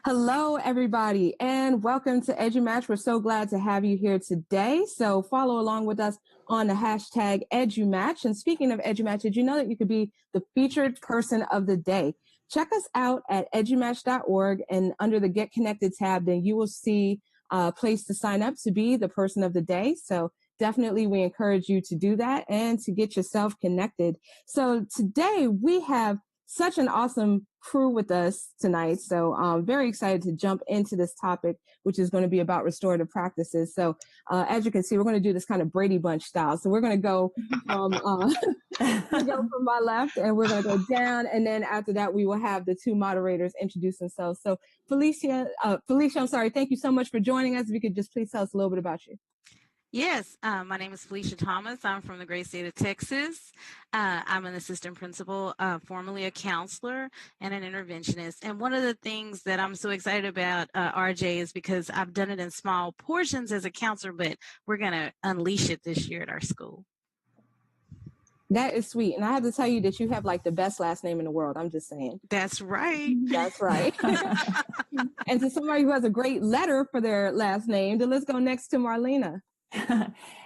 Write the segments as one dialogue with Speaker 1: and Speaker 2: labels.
Speaker 1: Hello, everybody, and welcome to EduMatch. We're so glad to have you here today. So follow along with us on the hashtag EduMatch. And speaking of EduMatch, did you know that you could be the featured person of the day? Check us out at edumatch.org, and under the Get Connected tab, then you will see a place to sign up to be the person of the day. So definitely we encourage you to do that and to get yourself connected. So today we have such an awesome crew with us tonight. So I'm very excited to jump into this topic, which is going to be about restorative practices. So as you can see, we're going to do this kind of Brady Bunch style. So we're going to go from my left, and we're going to go down. And then after that, we will have the two moderators introduce themselves. So Felicia, I'm sorry. Thank you so much for joining us. If you could just please tell us a little bit about you.
Speaker 2: Yes, my name is Felicia Thomas. I'm from the great state of Texas. I'm an assistant principal, formerly a counselor and an interventionist. And one of the things that I'm so excited about, RJ, is because I've done it in small portions as a counselor, but we're going to unleash it this year at our school.
Speaker 1: That is sweet. And I have to tell you that you have like the best last name in the world. I'm just saying.
Speaker 2: That's right.
Speaker 1: That's right. And to somebody who has a great letter for their last name, then let's go next to Marlena.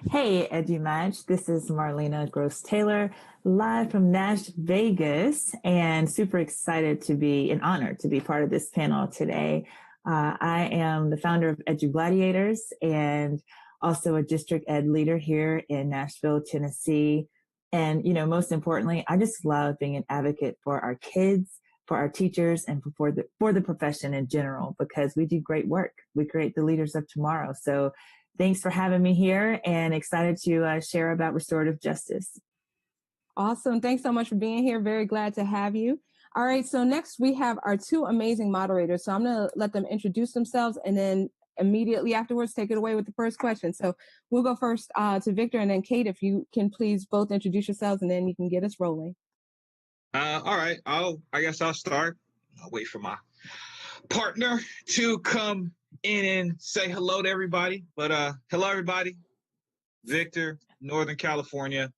Speaker 3: Hey, EduMatch. This is Marlena Gross-Taylor, live from Nash Vegas, and super excited to be and honored to be part of this panel today. I am the founder of Edu Gladiators and also a district ed leader here in Nashville, Tennessee. And, you know, most importantly, I just love being an advocate for our kids, for our teachers, and for the profession in general, because we do great work. We create the leaders of tomorrow. So thanks for having me here, and excited to share about restorative justice.
Speaker 1: Awesome. Thanks so much for being here. Very glad to have you. All right. So next we have our two amazing moderators. So I'm going to let them introduce themselves, and then immediately afterwards take it away with the first question. So we'll go first to Victor, and then Kate, if you can please both introduce yourselves, and then you can get us rolling.
Speaker 4: All right. I guess I'll start. I'll wait for my partner to come in and say hello to everybody. But hello, everybody. Victor, Northern California,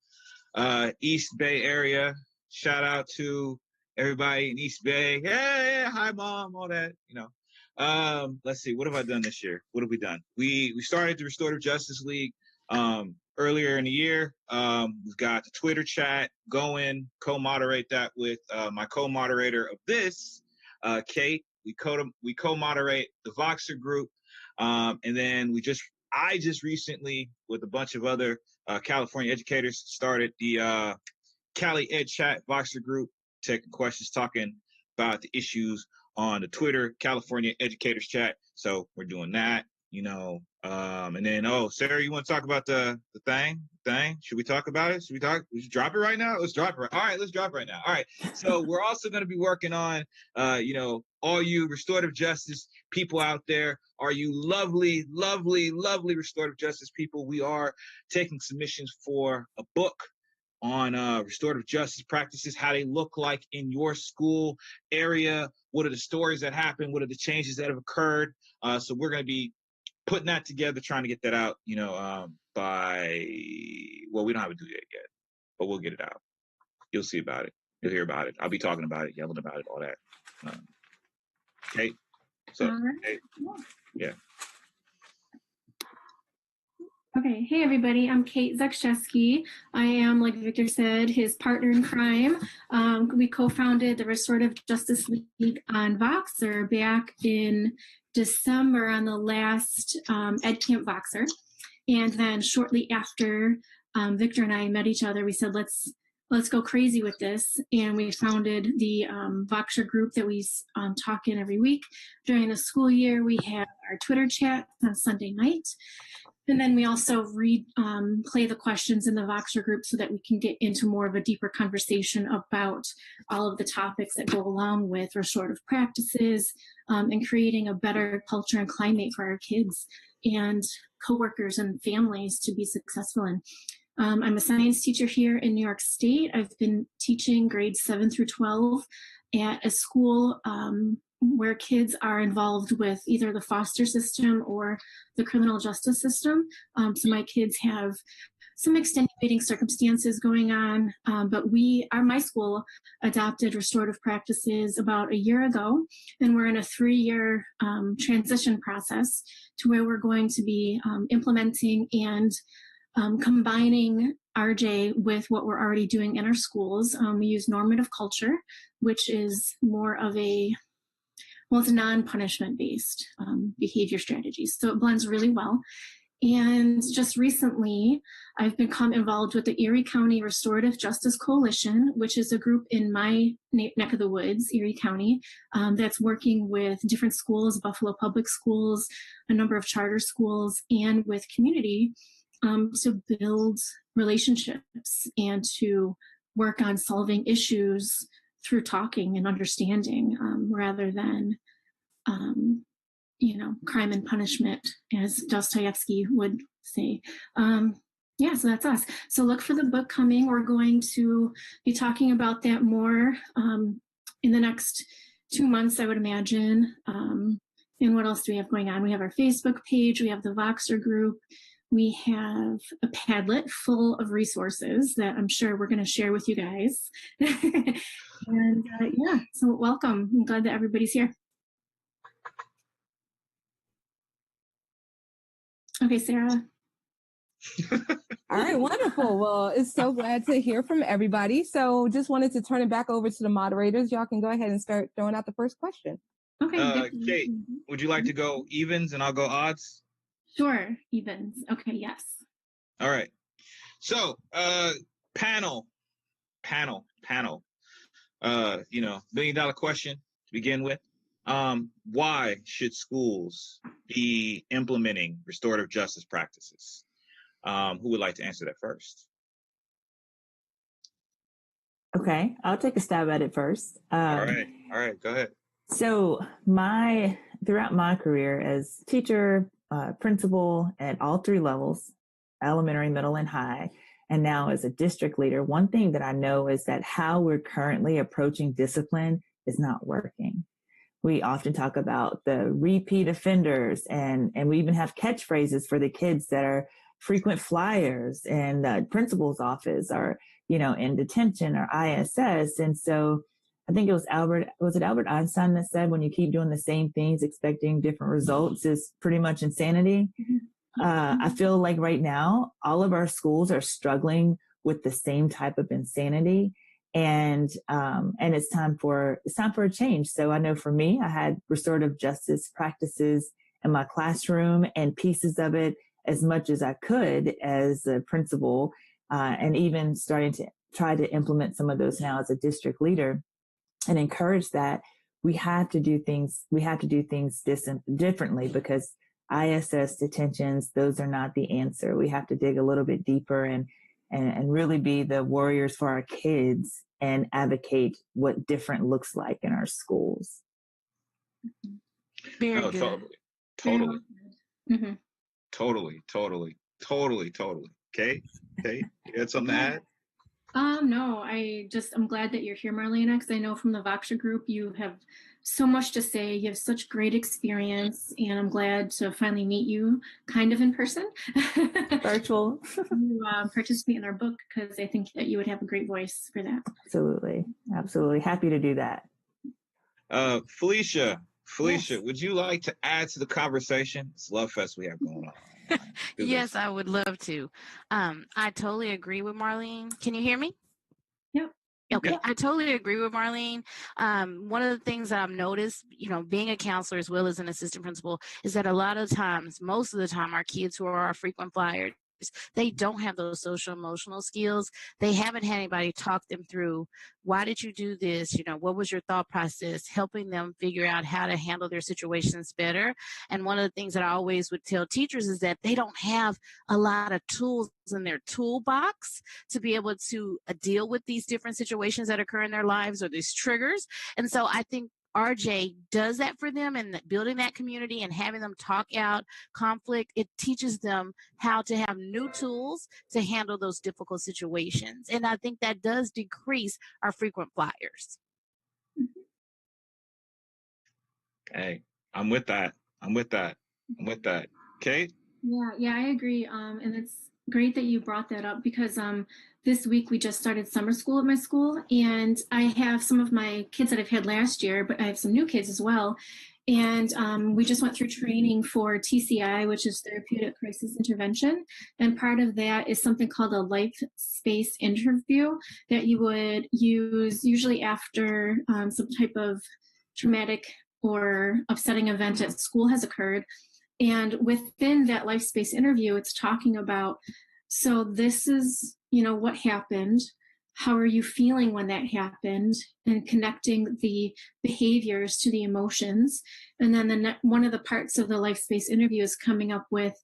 Speaker 4: East Bay area. Shout out to everybody in East Bay. Hey, hi, Mom, all that, you know. Let's see. What have I done this year? What have we done? We started the Restorative Justice League earlier in the year. We've got the Twitter chat going, co-moderate that with my co-moderator of this, Kate. We co-moderate the Voxer group. And then I just recently, with a bunch of other California educators, started the Cali Ed Chat Voxer group, taking questions, talking about the issues on the Twitter California Educators Chat. So we're doing that, you know. And then, Sarah, you want to talk about the thing? Should we talk about it? We should drop it right now? Let's drop it. All right, let's drop it right now. All right. So we're also going to be working on, all you restorative justice people out there, are you lovely, lovely, lovely restorative justice people? We are taking submissions for a book on restorative justice practices, how they look like in your school area. What are the stories that happen? What are the changes that have occurred? So we're going to be putting that together, trying to get that out, we don't have to do that yet, but we'll get it out. You'll see about it. You'll hear about it. I'll be talking about it, yelling about it, all that. Kate? So, Kate? Yeah.
Speaker 5: Okay, hey everybody, I'm Kate Zakshevsky. I am, like Victor said, his partner in crime. We co-founded the Restorative Justice League on Voxer back in December on the last Ed Camp Voxer. And then shortly after Victor and I met each other, we said, let's go crazy with this. And we founded the Voxer group that we talk in every week. During the school year, we have our Twitter chat on Sunday night. And then we also play the questions in the Voxer group so that we can get into more of a deeper conversation about all of the topics that go along with restorative practices and creating a better culture and climate for our kids and coworkers and families to be successful in. I'm a science teacher here in New York State. I've been teaching grades 7 through 12 at a school where kids are involved with either the foster system or the criminal justice system. So my kids have some extenuating circumstances going on. But my school adopted restorative practices about a year ago, and we're in a 3-year transition process to where we're going to be implementing and combining RJ with what we're already doing in our schools. We use normative culture, which is more of it's non-punishment based behavior strategies. So it blends really well. And just recently, I've become involved with the Erie County Restorative Justice Coalition, which is a group in my neck of the woods, Erie County, that's working with different schools, Buffalo Public Schools, a number of charter schools, and with community to build relationships and to work on solving issues through talking and understanding rather than crime and punishment, as Dostoevsky would say. So that's us. So look for the book coming. We're going to be talking about that more in the next 2 months, I would imagine. And what else do we have going on? We have our Facebook page. We have the Voxer group. We have a Padlet full of resources that I'm sure we're going to share with you guys. And so welcome. I'm glad that everybody's here. Okay, Sarah.
Speaker 1: All right, wonderful. Well, it's so glad to hear from everybody. So just wanted to turn it back over to the moderators. Y'all can go ahead and start throwing out the first question.
Speaker 5: Okay.
Speaker 4: Kate, would you like to go evens and I'll go odds?
Speaker 5: Sure, evens. Okay, yes.
Speaker 4: All right. So, panel. $1 million question to begin with. Why should schools be implementing restorative justice practices? Who would like to answer that first?
Speaker 3: Okay, I'll take a stab at it first.
Speaker 4: All right, go ahead.
Speaker 3: So throughout my career as teacher, principal at all 3 levels, elementary, middle, and high, and now as a district leader, one thing that I know is that how we're currently approaching discipline is not working. We often talk about the repeat offenders, and we even have catchphrases for the kids that are frequent flyers in the principal's office or, in detention or ISS. And so I think it was Albert Einstein that said, when you keep doing the same things, expecting different results is pretty much insanity. I feel like right now, all of our schools are struggling with the same type of insanity. And it's time for a change. So I know for me, I had restorative justice practices in my classroom and pieces of it as much as I could as a principal, and even starting to try to implement some of those now as a district leader, and encourage that we have to do things differently, because ISS detentions, those are not the answer. We have to dig a little bit deeper and really be the warriors for our kids and advocate what different looks like in our schools.
Speaker 2: Very good.
Speaker 4: Totally.
Speaker 5: Mm-hmm.
Speaker 4: Totally. Kate, you had something to add?
Speaker 5: No, I'm glad that you're here, Marlena, because I know from the Voxer group, you have so much to say. You have such great experience, and I'm glad to finally meet you kind of in person.
Speaker 3: Virtual.
Speaker 5: You participate in our book, because I think that you would have a great voice for that.
Speaker 3: Absolutely. Happy to do that.
Speaker 4: Felicia,
Speaker 2: Yes.
Speaker 4: Would you like to add to the conversation? It's Love Fest we have going on.
Speaker 2: Yes, I would love to. I totally agree with Marlene. Can you hear me?
Speaker 5: Yep.
Speaker 2: Okay,
Speaker 4: Yeah.
Speaker 2: I totally agree with Marlene. One of the things that I've noticed, being a counselor as well as an assistant principal, is that a lot of times, most of the time, our kids who are our frequent flyers, they don't have those social emotional skills. They haven't had anybody talk them through, why did you do this? What was your thought process? Helping them figure out how to handle their situations better. And one of the things that I always would tell teachers is that they don't have a lot of tools in their toolbox to be able to deal with these different situations that occur in their lives or these triggers. And so I think RJ does that for them, and building that community and having them talk out conflict, it teaches them how to have new tools to handle those difficult situations. And I think that does decrease our frequent flyers.
Speaker 4: Hey, I'm with that. Kate?
Speaker 5: Yeah, I agree. And great that you brought that up because this week we just started summer school at my school, and I have some of my kids that I've had last year, but I have some new kids as well. And we just went through training for TCI, which is Therapeutic Crisis Intervention. And part of that is something called a life space interview that you would use usually after some type of traumatic or upsetting event at school has occurred. And within that life space interview, it's talking about, so this is, what happened. How are you feeling when that happened? And connecting the behaviors to the emotions. And then one of the parts of the life space interview is coming up with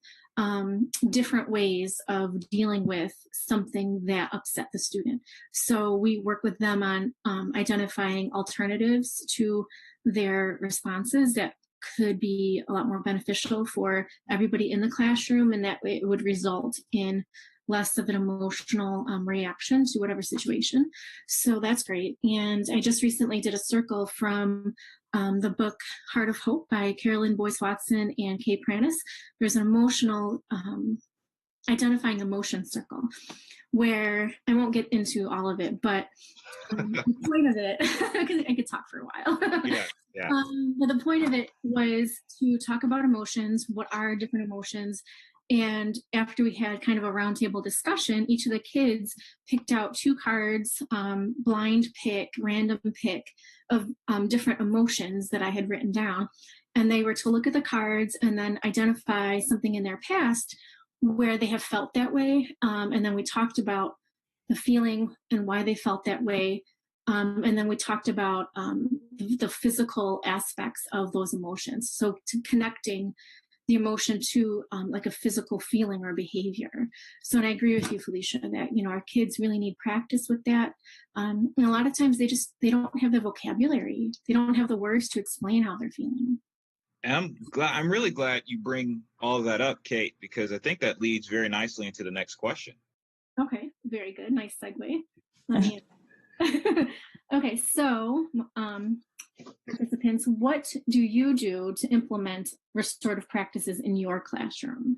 Speaker 5: different ways of dealing with something that upset the student. So we work with them on identifying alternatives to their responses that could be a lot more beneficial for everybody in the classroom, and that it would result in less of an emotional reaction to whatever situation. So that's great. And I just recently did a circle from the book Heart of Hope by Carolyn Boyce Watson and Kay Pranis. There's an emotional identifying emotion circle where I won't get into all of it, but the point of it, because I could talk for a while.
Speaker 4: Yeah.
Speaker 5: But the point of it was to talk about emotions. What are different emotions? And after we had kind of a roundtable discussion, each of the kids picked out 2 cards, blind pick, random pick of different emotions that I had written down. And they were to look at the cards and then identify something in their past where they have felt that way. And then we talked about the feeling and why they felt that way. And then we talked about the physical aspects of those emotions. So to connecting the emotion to like a physical feeling or behavior. So, and I agree with you, Felicia, that, our kids really need practice with that. And a lot of times they don't have the vocabulary. They don't have the words to explain how they're feeling.
Speaker 4: And I'm really glad you bring all of that up, Kate, because I think that leads very nicely into the next question.
Speaker 5: Okay, very good. Nice segue. Let me okay, so participants, what do you do to implement restorative practices in your classroom?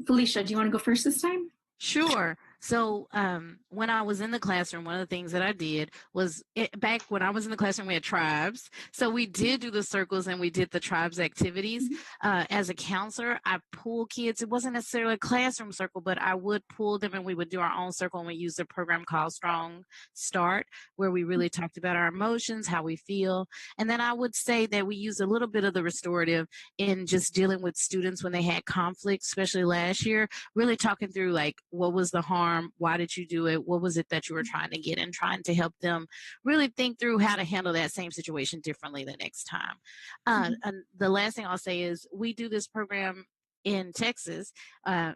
Speaker 5: Felicia, do you want to go first this time?
Speaker 2: Sure. So when I was in the classroom, one of the things that I did was back when I was in the classroom, we had tribes. So we did do the circles and we did the tribes activities. As a counselor, I pull kids. It wasn't necessarily a classroom circle, but I would pull them and we would do our own circle, and we used a program called Strong Start, where we really talked about our emotions, how we feel. And then I would say that we used a little bit of the restorative in just dealing with students when they had conflict, especially last year, really talking through like, what was the harm? Why did you do it? What was it that you were trying to get? And trying to help them really think through how to handle that same situation differently the next time. And the last thing I'll say is we do this program in Texas,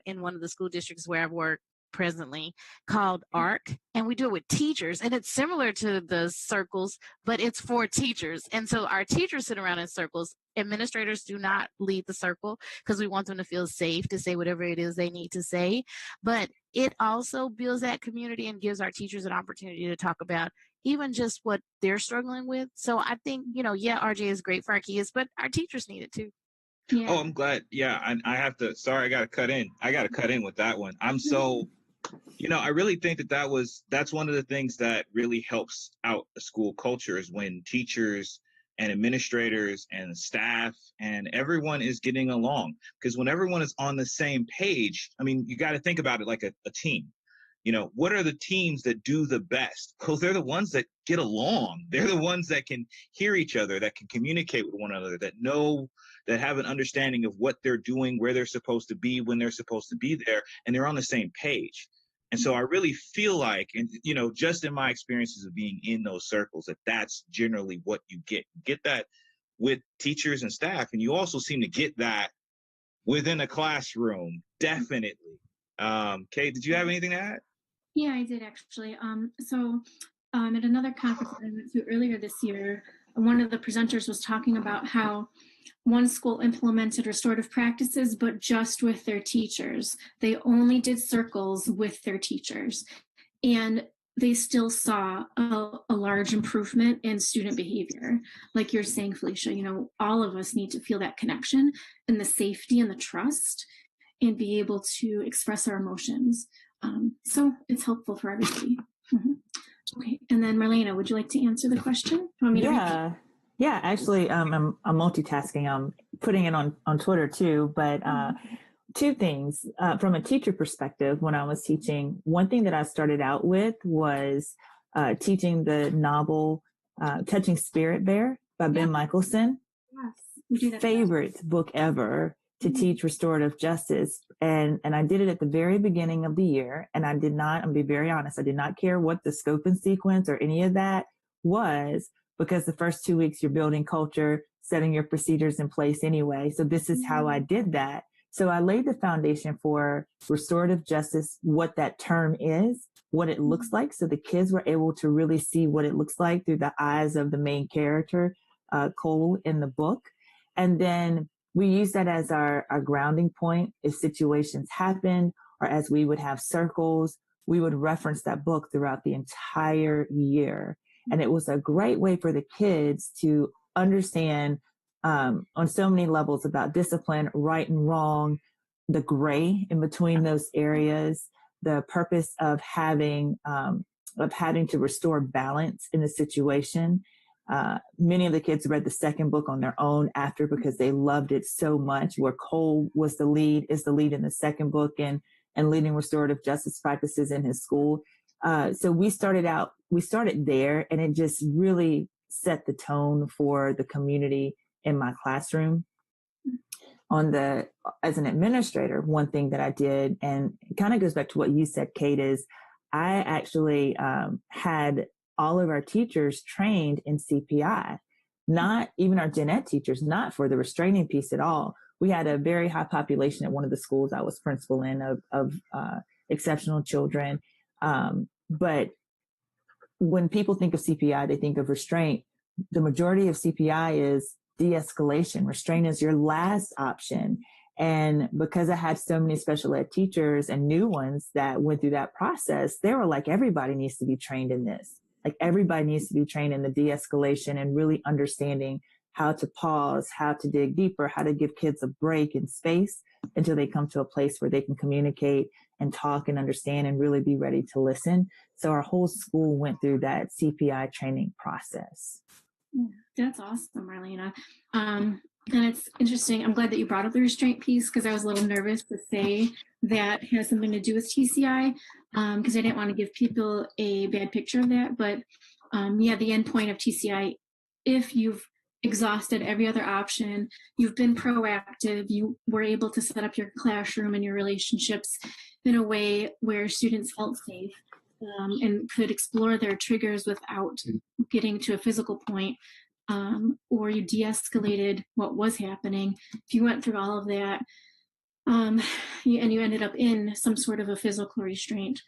Speaker 2: in one of the school districts where I've worked presently, called ARC, and we do it with teachers, and it's similar to the circles, but it's for teachers. And so our teachers sit around in circles. Administrators do not lead the circle because we want them to feel safe to say whatever it is they need to say, but it also builds that community and gives our teachers an opportunity to talk about even just what they're struggling with. So I think, RJ is great for our kids, but our teachers need it too.
Speaker 5: Yeah.
Speaker 4: Oh, I'm glad. Yeah, I have to. Sorry, I got to cut in. I got to cut in with that one. I'm so, I really think that's one of the things that really helps out a school culture is when teachers and administrators and staff and everyone is getting along. Because when everyone is on the same page, I mean, you got to think about it like a team. What are the teams that do the best? Because they're the ones that get along. They're the ones that can hear each other, that can communicate with one another, that have an understanding of what they're doing, where they're supposed to be, when they're supposed to be there, and they're on the same page. And so I really feel like, and just in my experiences of being in those circles, that's generally what you get. You get that with teachers and staff, and you also seem to get that within a classroom, definitely. Kate, did you have anything to add?
Speaker 5: Yeah, I did actually. So at another conference I went to earlier this year, one of the presenters was talking about how one school implemented restorative practices, but just with their teachers. They only did circles with their teachers. And they still saw a large improvement in student behavior. Like you're saying, Felicia, all of us need to feel that connection and the safety and the trust. and be able to express our emotions. So it's helpful for everybody. Mm-hmm. Okay, and then Marlena, would you like to answer the question?
Speaker 3: Yeah, actually, I'm multitasking. I'm putting it on Twitter too, but two things. From a teacher perspective, when I was teaching, one thing that I started out with was teaching the novel Touching Spirit Bear by Ben Michelson.
Speaker 5: Yes, we do that.
Speaker 3: Favorite book ever to teach restorative justice. And I did it at the very beginning of the year. And I did not, I'm be very honest, I did not care what the scope and sequence or any of that was, because the first 2 weeks you're building culture, setting your procedures in place anyway. So this is how I did that. So I laid the foundation for restorative justice, what that term is, what it looks like. So the kids were able to really see what it looks like through the eyes of the main character, Cole, in the book. And then we use that as our grounding point. If situations happen, or as we would have circles, we would reference that book throughout the entire year. And it was a great way for the kids to understand on so many levels about discipline, right and wrong, the gray in between those areas, the purpose of having to restore balance in the situation. Many of the kids read the second book on their own after, because they loved it so much, where Cole is the lead in the second book and leading restorative justice practices in his school. So we started there, and it just really set the tone for the community in my classroom. As an administrator, one thing that I did, and it kind of goes back to what you said, Kate, is I actually had all of our teachers trained in CPI, not even our gen ed teachers, not for the restraining piece at all. We had a very high population at one of the schools I was principal in of exceptional children. But when people think of CPI, they think of restraint. The majority of CPI is de-escalation. Restraint is your last option. And because I had so many special ed teachers and new ones that went through that process, they were like, everybody needs to be trained in this. Like, everybody needs to be trained in the de-escalation and really understanding how to pause, how to dig deeper, how to give kids a break and space until they come to a place where they can communicate and talk and understand and really be ready to listen. So our whole school went through that CPI training process.
Speaker 5: That's awesome, Marlena. And it's interesting. I'm glad that you brought up the restraint piece, because I was a little nervous to say that has something to do with TCI, because I didn't want to give people a bad picture of that. But the end point of TCI, if you've exhausted every other option, you've been proactive, you were able to set up your classroom and your relationships in a way where students felt safe and could explore their triggers without getting to a physical point, or you de-escalated what was happening. If you went through all of that and you ended up in some sort of a physical restraint,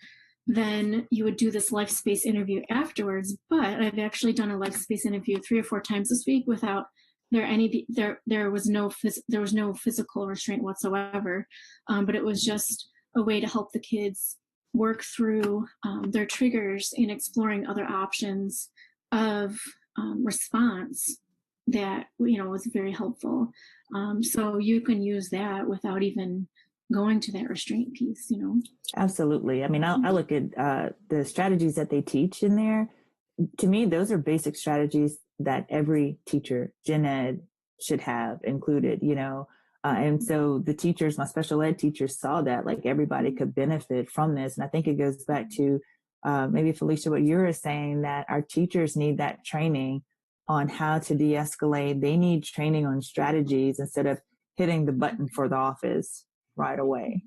Speaker 5: then you would do this life space interview afterwards. But I've actually done a life space interview 3 or 4 times this week without there was no physical restraint whatsoever. But it was just a way to help the kids work through their triggers in exploring other options of response that was very helpful. So you can use that without even going to that restraint piece.
Speaker 3: Absolutely. I mean, I look at the strategies that they teach in there. To me, those are basic strategies that every teacher, gen ed, should have included. And so the teachers, my special ed teachers, saw that like everybody could benefit from this. And I think it goes back to maybe, Felicia, what you were saying, that our teachers need that training on how to de-escalate. They need training on strategies instead of hitting the button for the office right away.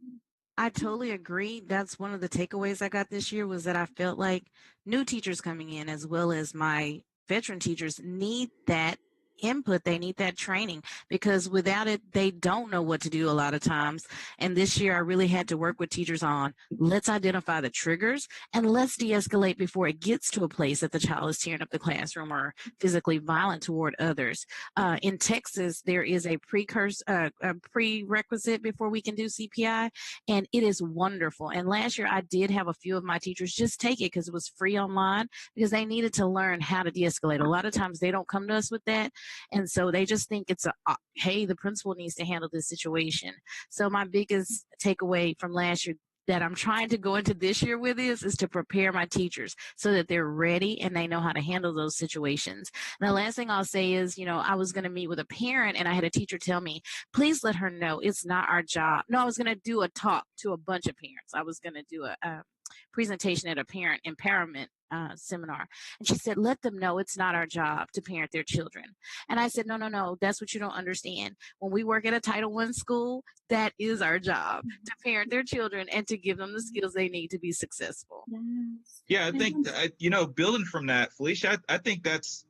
Speaker 2: I totally agree. That's one of the takeaways I got this year, was that I felt like new teachers coming in, as well as my veteran teachers, need that input. They need that training, because without it, they don't know what to do a lot of times. And this year I really had to work with teachers on, let's identify the triggers and let's de-escalate before it gets to a place that the child is tearing up the classroom or physically violent toward others. In Texas, there is a prerequisite before we can do CPI, and it is wonderful. And last year I did have a few of my teachers just take it because it was free online, because they needed to learn how to de-escalate. A lot of times they don't come to us with that. And so they just think it's hey, the principal needs to handle this situation. So my biggest takeaway from last year that I'm trying to go into this year with is to prepare my teachers so that they're ready and they know how to handle those situations. And the last thing I'll say is, I was going to meet with a parent and I had a teacher tell me, please let her know it's not our job. No, I was going to do a talk to a bunch of parents. I was going to do a presentation at a parent empowerment seminar. And she said, let them know it's not our job to parent their children. And I said, no, that's what you don't understand. When we work at a Title I school, that is our job, to parent their children and to give them the skills they need to be successful.
Speaker 4: Yeah, I think, building from that, Felicia, I think that's,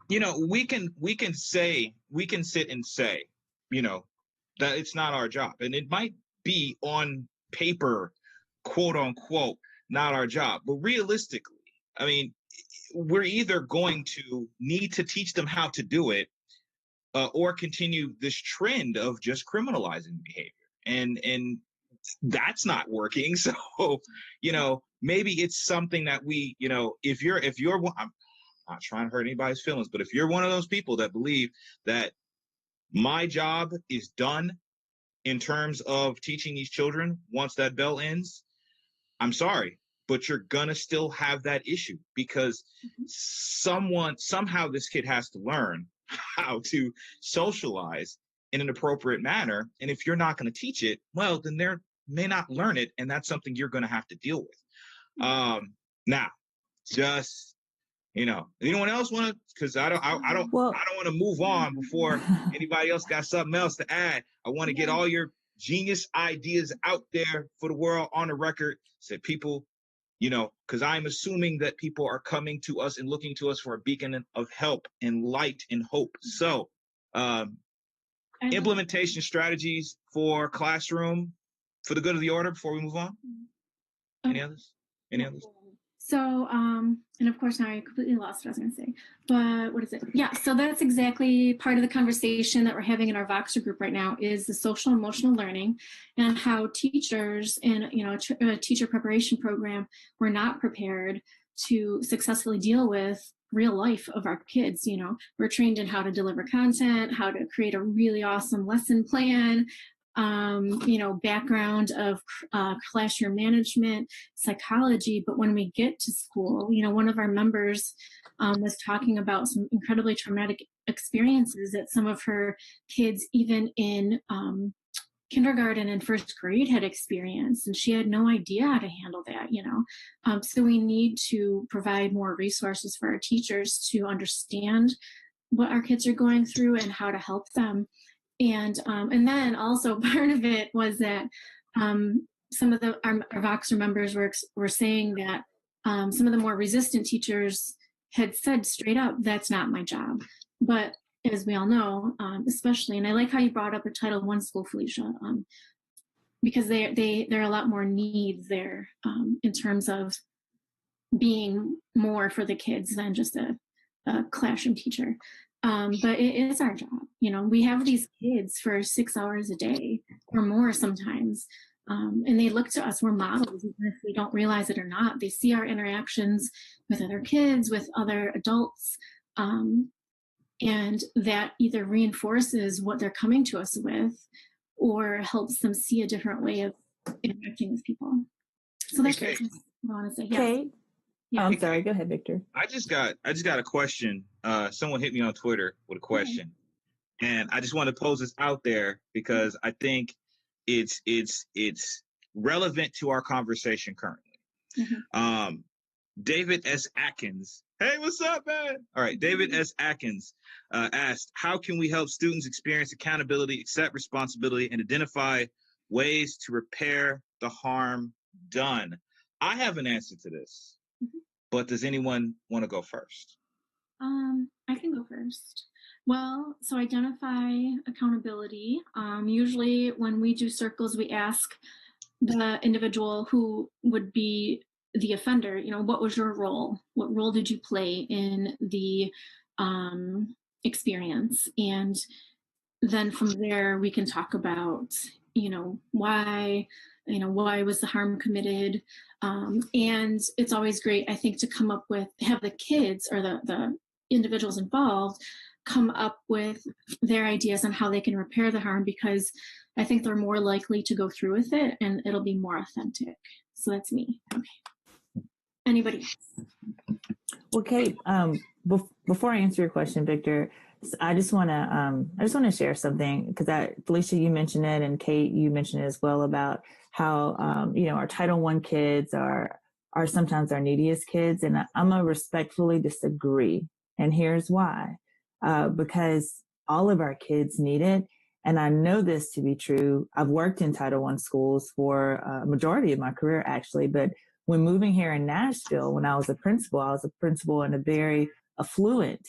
Speaker 4: we can sit and say, that it's not our job. And it might be on paper, quote unquote, not our job. But realistically, I mean, we're either going to need to teach them how to do it or continue this trend of just criminalizing behavior. And that's not working. So, maybe it's something that we, if you're I'm not trying to hurt anybody's feelings, but if you're one of those people that believe that my job is done in terms of teaching these children once that bell ends, I'm sorry, but you're gonna still have that issue because somehow this kid has to learn how to socialize in an appropriate manner. And if you're not going to teach it, well, then they may not learn it. And that's something you're going to have to deal with. Now, just, anyone else want to, because I don't want to move on before anybody else got something else to add. I want to get all your genius ideas out there for the world on the record. So people, because I'm assuming that people are coming to us and looking to us for a beacon of help and light and hope. So implementation strategies for classroom for the good of the order before we move on. Any others?
Speaker 5: So, and of course now I completely lost what I was going to say, but what is it? Yeah, so that's exactly part of the conversation that we're having in our Voxer group right now is the social emotional learning and how teachers in, a teacher preparation program were not prepared to successfully deal with real life of our kids. We're trained in how to deliver content, how to create a really awesome lesson plan, background of classroom management, psychology. But when we get to school, one of our members was talking about some incredibly traumatic experiences that some of her kids, even in kindergarten and first grade, had experienced, and she had no idea how to handle that. So we need to provide more resources for our teachers to understand what our kids are going through and how to help them. And then also part of it was that some of our Voxer members were saying that some of the more resistant teachers had said straight up, that's not my job. But as we all know, especially, and I like how you brought up a Title I school, Felicia, because there are a lot more needs there in terms of being more for the kids than just a classroom teacher. But it is our job. We have these kids for 6 hours a day or more sometimes. And they look to us, we're models, even if we don't realize it or not. They see our interactions with other kids, with other adults. And that either reinforces what they're coming to us with or helps them see a different way of interacting with people. So that's what I want to say.
Speaker 3: Okay. Yeah. I'm sorry. Go ahead, Victor.
Speaker 4: I just got a question. Someone hit me on Twitter with a question, and I just want to pose this out there because I think it's relevant to our conversation currently. David S. Atkins. Hey, what's up, man? All right. David S. Atkins asked, how can we help students experience accountability, accept responsibility, and identify ways to repair the harm done? I have an answer to this, but does anyone want to go first?
Speaker 5: I can go first. Well, so identify accountability. Usually when we do circles, we ask the individual who would be the offender, what was your role? What role did you play in the experience? And then from there, we can talk about, why was the harm committed? And it's always great, I think, to come up with, have the kids or the individuals involved come up with their ideas on how they can repair the harm, because I think they're more likely to go through with it and it'll be more authentic. So that's me. Okay. Anybody else?
Speaker 3: Well, Kate, before I answer your question, Victor, I just want to share something, because Felicia, you mentioned it, and Kate, you mentioned it as well, about how our Title I kids are sometimes our neediest kids, and I'm gonna respectfully disagree, and here's why. Because all of our kids need it, and I know this to be true. I've worked in Title I schools for a majority of my career, actually, but when moving here in Nashville, when I was a principal in a very affluent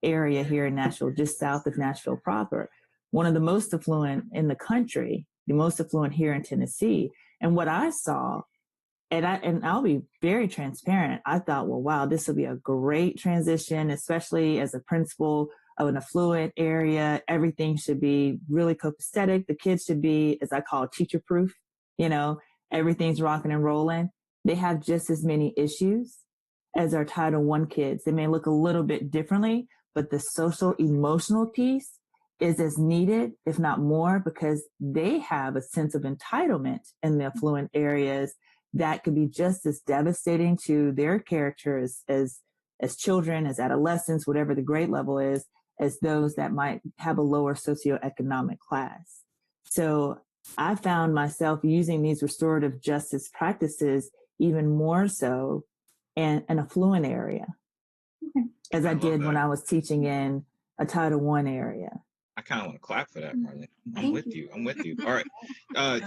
Speaker 3: area here in Nashville, just south of Nashville proper, one of the most affluent in the country, the most affluent here in Tennessee. And what I saw, and I'll be very transparent, I thought, well, wow, this will be a great transition, especially as a principal of an affluent area. Everything should be really copacetic. The kids should be, as I call it, teacher proof. Everything's rocking and rolling. They have just as many issues as our Title I kids. They may look a little bit differently, but the social emotional piece is as needed, if not more, because they have a sense of entitlement in the affluent areas that could be just as devastating to their characters as children, as adolescents, whatever the grade level is, as those that might have a lower socioeconomic class. So I found myself using these restorative justice practices even more so in an affluent area, as I did when I was teaching in a Title I area.
Speaker 4: I kind of want to clap for that, Marlene. I'm with you. All right. I'm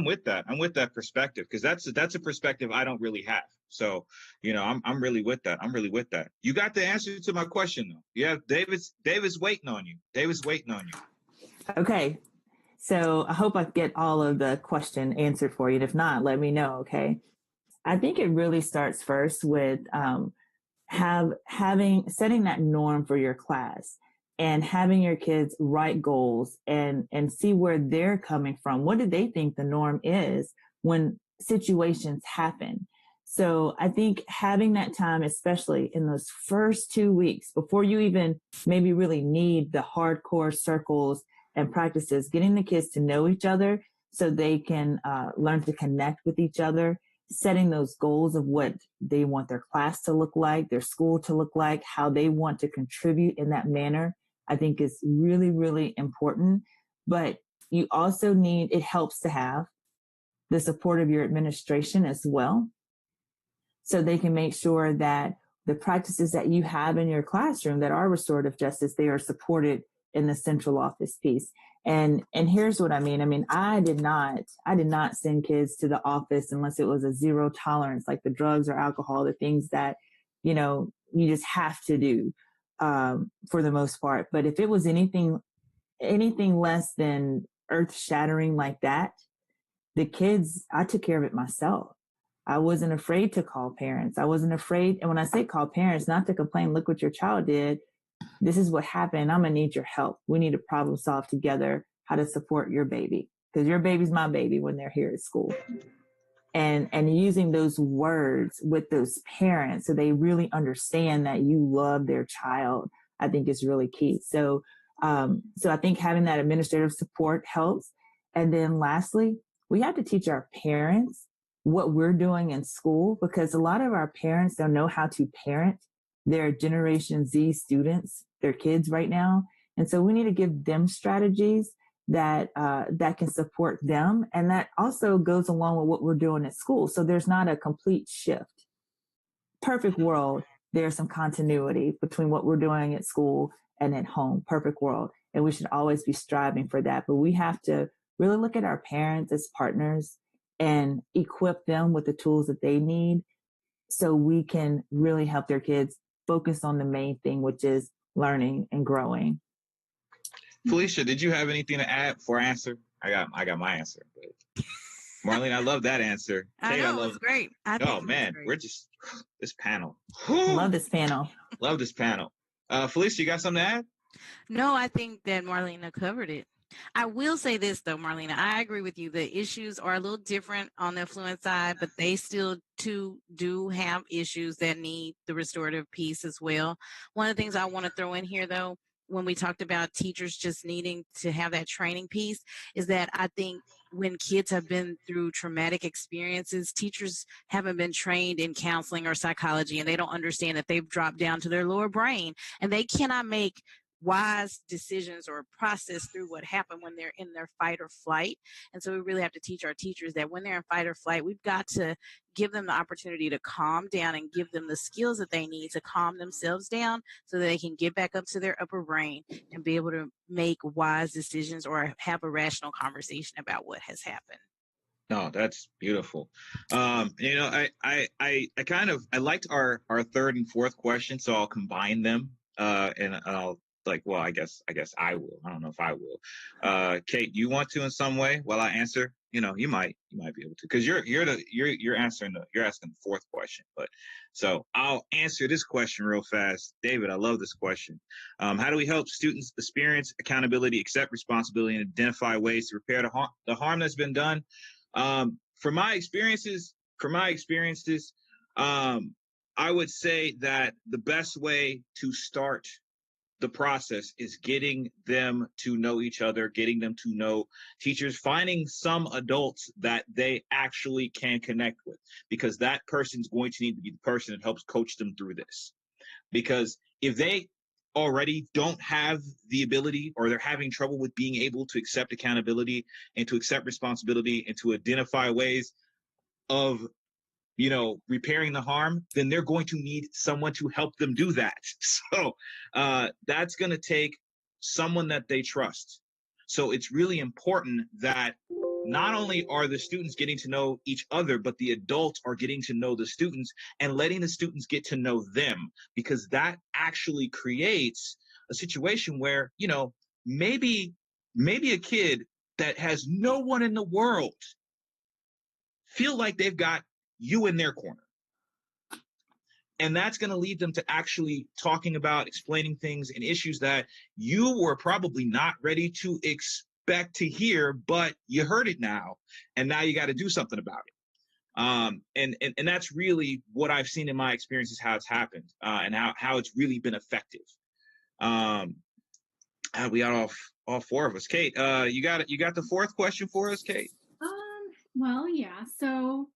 Speaker 4: with that. I'm with that perspective, because that's a perspective I don't really have. So, I'm really with that. You got the answer to my question, though. Yeah, David's waiting on you.
Speaker 3: Okay. So I hope I get all of the question answered for you. And if not, let me know. Okay. I think it really starts first with setting that norm for your class, and having your kids write goals and see where they're coming from. What do they think the norm is when situations happen? So I think having that time, especially in those first 2 weeks, before you even maybe really need the hardcore circles and practices, getting the kids to know each other so they can learn to connect with each other, setting those goals of what they want their class to look like, their school to look like, how they want to contribute in that manner, I think is really, really important. But you also it helps to have the support of your administration as well, so they can make sure that the practices that you have in your classroom that are restorative justice, they are supported in the central office piece. And here's what I mean. I did not send kids to the office unless it was a zero tolerance, like the drugs or alcohol, the things that, you just have to do for the most part. But if it was anything less than earth shattering like that, the kids, I took care of it myself. I wasn't afraid to call parents. I wasn't afraid. And when I say call parents, not to complain, look what your child did. This is what happened. I'm going to need your help. We need to problem solve together how to support your baby, because your baby's my baby when they're here at school. And using those words with those parents so they really understand that you love their child, I think is really key. So I think having that administrative support helps. And then lastly, we have to teach our parents what we're doing in school, because a lot of our parents don't know how to parent their Generation Z students, their kids right now. And so we need to give them strategies that can support them. And that also goes along with what we're doing at school. So there's not a complete shift. Perfect world, there's some continuity between what we're doing at school and at home. Perfect world. And we should always be striving for that. But we have to really look at our parents as partners and equip them with the tools that they need so we can really help their kids focus on the main thing, which is learning and growing.
Speaker 4: Felicia, did you have anything to add before I answer? I got my answer. But Marlene, I love that answer.
Speaker 2: Kate, it was great.
Speaker 4: We're just this panel.
Speaker 3: Love this panel.
Speaker 4: Felicia, you got something to add?
Speaker 2: No, I think that Marlena covered it. I will say this though, Marlena, I agree with you. The issues are a little different on the affluent side, but they still too do have issues that need the restorative piece as well. One of the things I want to throw in here though, when we talked about teachers just needing to have that training piece, is that I think when kids have been through traumatic experiences, teachers haven't been trained in counseling or psychology, and they don't understand that they've dropped down to their lower brain and they cannot make wise decisions or process through what happened when they're in their fight or flight. And so we really have to teach our teachers that when they're in fight or flight, we've got to give them the opportunity to calm down and give them the skills that they need to calm themselves down so that they can get back up to their upper brain and be able to make wise decisions or have a rational conversation about what has happened.
Speaker 4: No, that's beautiful. I liked our third and fourth question, so I'll combine them. And I'll I guess I will. I don't know if I will. Kate, you want to in some way while I answer? You might be able to, because you're asking the fourth question. But so I'll answer this question real fast. David, I love this question. How do we help students experience accountability, accept responsibility, and identify ways to repair the harm that's been done? From my experiences, I would say that the best way to start the process is getting them to know each other, getting them to know teachers, finding some adults that they actually can connect with, because that person's going to need to be the person that helps coach them through this. Because if they already don't have the ability, or they're having trouble with being able to accept accountability and to accept responsibility and to identify ways of repairing the harm, then they're going to need someone to help them do that. So that's going to take someone that they trust. So it's really important that not only are the students getting to know each other, but the adults are getting to know the students and letting the students get to know them, because that actually creates a situation where, maybe a kid that has no one in the world feel like they've got you in their corner. And that's going to lead them to actually talking about, explaining things and issues that you were probably not ready to expect to hear, but you heard it now, and now you got to do something about it. And that's really what I've seen in my experiences, how it's happened, and how it's really been effective. We got all four of us. Kate, you got the fourth question for us, Kate?
Speaker 5: Well, yeah. So,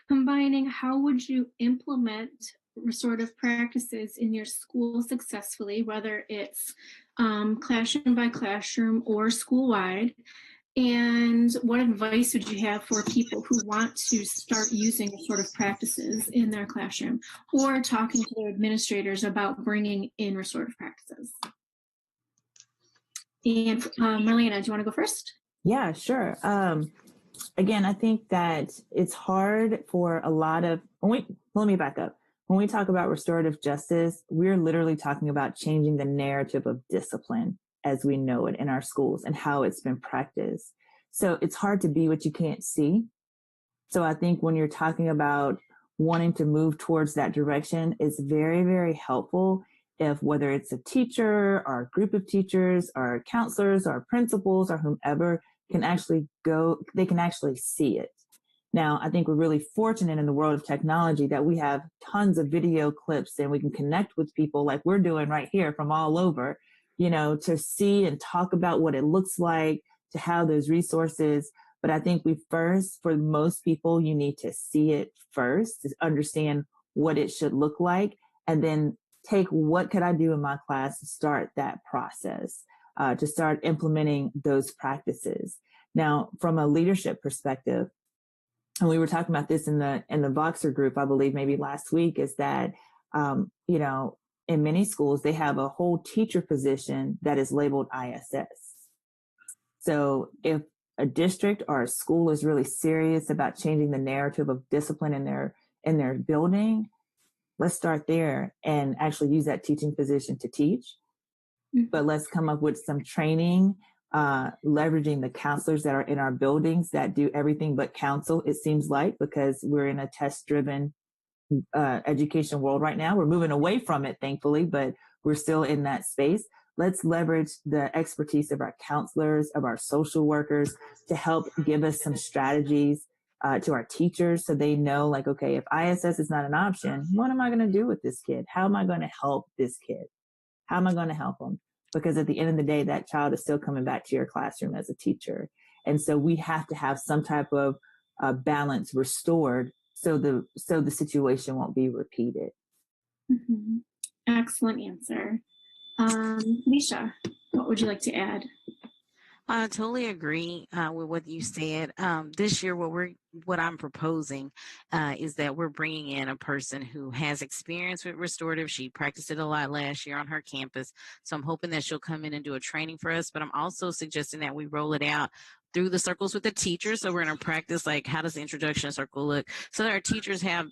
Speaker 5: combining, how would you implement restorative practices in your school successfully, whether it's classroom by classroom or school-wide? And what advice would you have for people who want to start using restorative practices in their classroom, or talking to their administrators about bringing in restorative practices? And Marlena, do you want to go first?
Speaker 3: Yeah, sure. Again, I think that it's hard for a lot of, let me back up. When we talk about restorative justice, we're literally talking about changing the narrative of discipline as we know it in our schools and how it's been practiced. So it's hard to be what you can't see. So I think when you're talking about wanting to move towards that direction, it's very, very helpful if, whether it's a teacher or a group of teachers or counselors or principals or whomever can actually go, they can actually see it. Now, I think we're really fortunate in the world of technology that we have tons of video clips and we can connect with people like we're doing right here from all over, to see and talk about what it looks like, to have those resources. But I think for most people, you need to see it first, to understand what it should look like, and then take what could I do in my class to start that process. To start implementing those practices. Now, from a leadership perspective, and we were talking about this in the Voxer group, I believe maybe last week, is that, in many schools, they have a whole teacher position that is labeled ISS. So if a district or a school is really serious about changing the narrative of discipline in their building, let's start there and actually use that teaching position to teach. But let's come up with some training, leveraging the counselors that are in our buildings that do everything but counsel, it seems like, because we're in a test-driven education world right now. We're moving away from it, thankfully, but we're still in that space. let's leverage the expertise of our counselors, of our social workers to help give us some strategies to our teachers so they know, like, okay, if ISS is not an option, what am I going to do with this kid? How am I going to help this kid? How am I going to help them? Because at the end of the day, that child is still coming back to your classroom as a teacher. And so we have to have some type of balance restored so the situation won't be repeated.
Speaker 5: Mm-hmm. Excellent answer. Leisha, what would you like to add?
Speaker 2: I totally agree with what you said. This year, what I'm proposing is that we're bringing in a person who has experience with restorative. She practiced it a lot last year on her campus, so I'm hoping that she'll come in and do a training for us. But I'm also suggesting that we roll it out through the circles with the teachers. So we're going to practice, like, how does the introduction circle look, so that our teachers have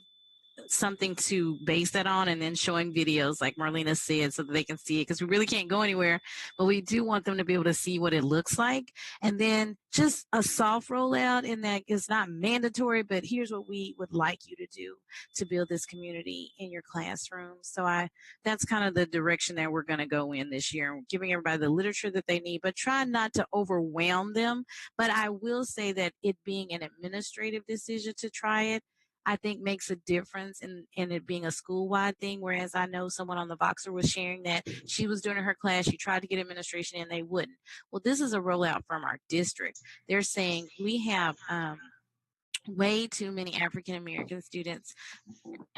Speaker 2: something to base that on, and then showing videos like Marlena said so that they can see it, because we really can't go anywhere, but we do want them to be able to see what it looks like. And then just a soft rollout in that it's not mandatory, but here's what we would like you to do to build this community in your classroom. So that's kind of the direction that we're going to go in this year, giving everybody the literature that they need, but try not to overwhelm them. But I will say that it being an administrative decision to try it, I think makes a difference in it being a school-wide thing. Whereas I know someone on the Voxer was sharing that she was doing her class, she tried to get administration and they wouldn't. Well, this is a rollout from our district. They're saying we have way too many African-American students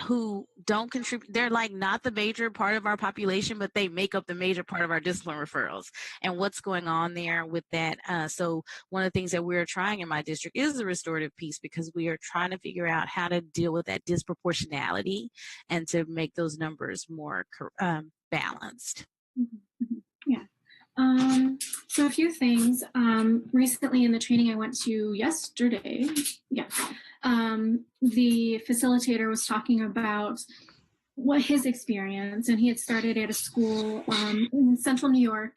Speaker 2: who don't contribute. They're like not the major part of our population, but they make up the major part of our discipline referrals. And what's going on there with that? So one of the things that we're trying in my district is the restorative piece, because we are trying to figure out how to deal with that disproportionality and to make those numbers more balanced.
Speaker 5: Mm-hmm. Yeah. So a few things. Recently in the training I went to yesterday, the facilitator was talking about what his experience, and he had started at a school in central New York,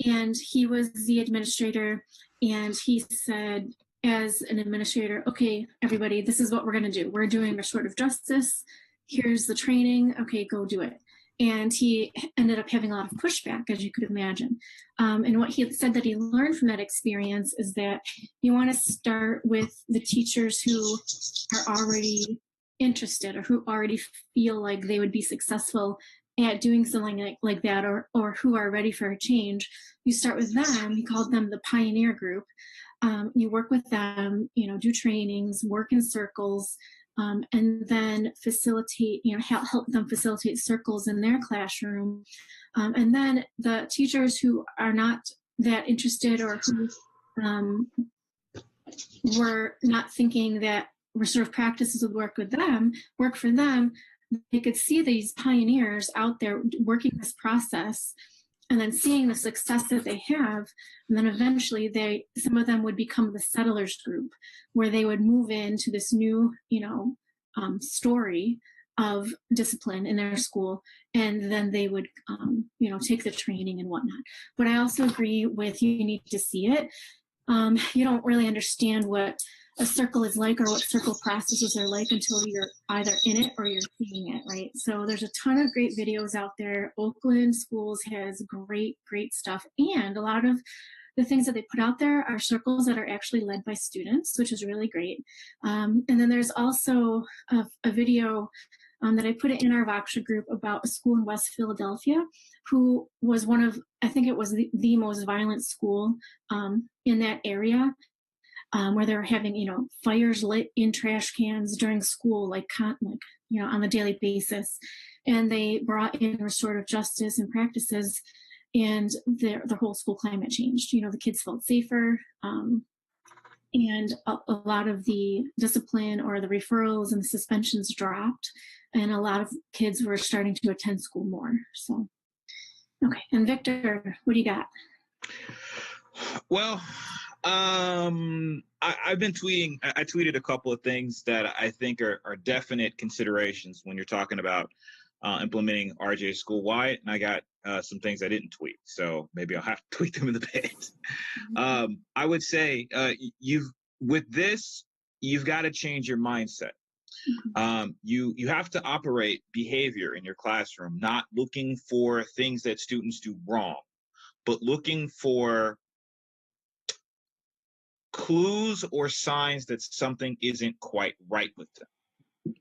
Speaker 5: and he was the administrator, and he said, as an administrator, okay, everybody, this is what we're going to do. We're doing restorative justice. Here's the training. Okay, go do it. And he ended up having a lot of pushback, as you could imagine. And what he said that he learned from that experience is that you want to start with the teachers who are already interested or who already feel like they would be successful at doing something like that, or who are ready for a change. You start with them. He called them the pioneer group. You work with them, do trainings, work in circles, and then facilitate, help them facilitate circles in their classroom. And then the teachers who are not that interested, or who were not thinking that restorative practices would work for them, they could see these pioneers out there working this process, and then seeing the success that they have. And then eventually some of them would become the settlers group, where they would move into this new, story of discipline in their school. And then they would, take the training and whatnot. But I also agree with you need to see it. You don't really understand what a circle is like, or what circle processes are like, until you're either in it or you're seeing it, right? So there's a ton of great videos out there. Oakland Schools has great stuff. And a lot of the things that they put out there are circles that are actually led by students, which is really great. And then there's also a video that I put it in our Voxer group about a school in West Philadelphia who was one of, I think it was the most violent school in that area, where they were having, fires lit in trash cans during school, on a daily basis. And they brought in restorative justice and practices, and the whole school climate changed. The kids felt safer. And a lot of the discipline or the referrals and the suspensions dropped, and a lot of kids were starting to attend school more. So, okay. And Victor, what do you got?
Speaker 4: Well, I've been tweeting. I tweeted a couple of things that I think are definite considerations when you're talking about implementing RJ school-wide, and I got some things I didn't tweet, so maybe I'll have to tweet them in the page. I would say with this, you've got to change your mindset. You have to operate behavior in your classroom, not looking for things that students do wrong. but looking for clues or signs that something isn't quite right with them.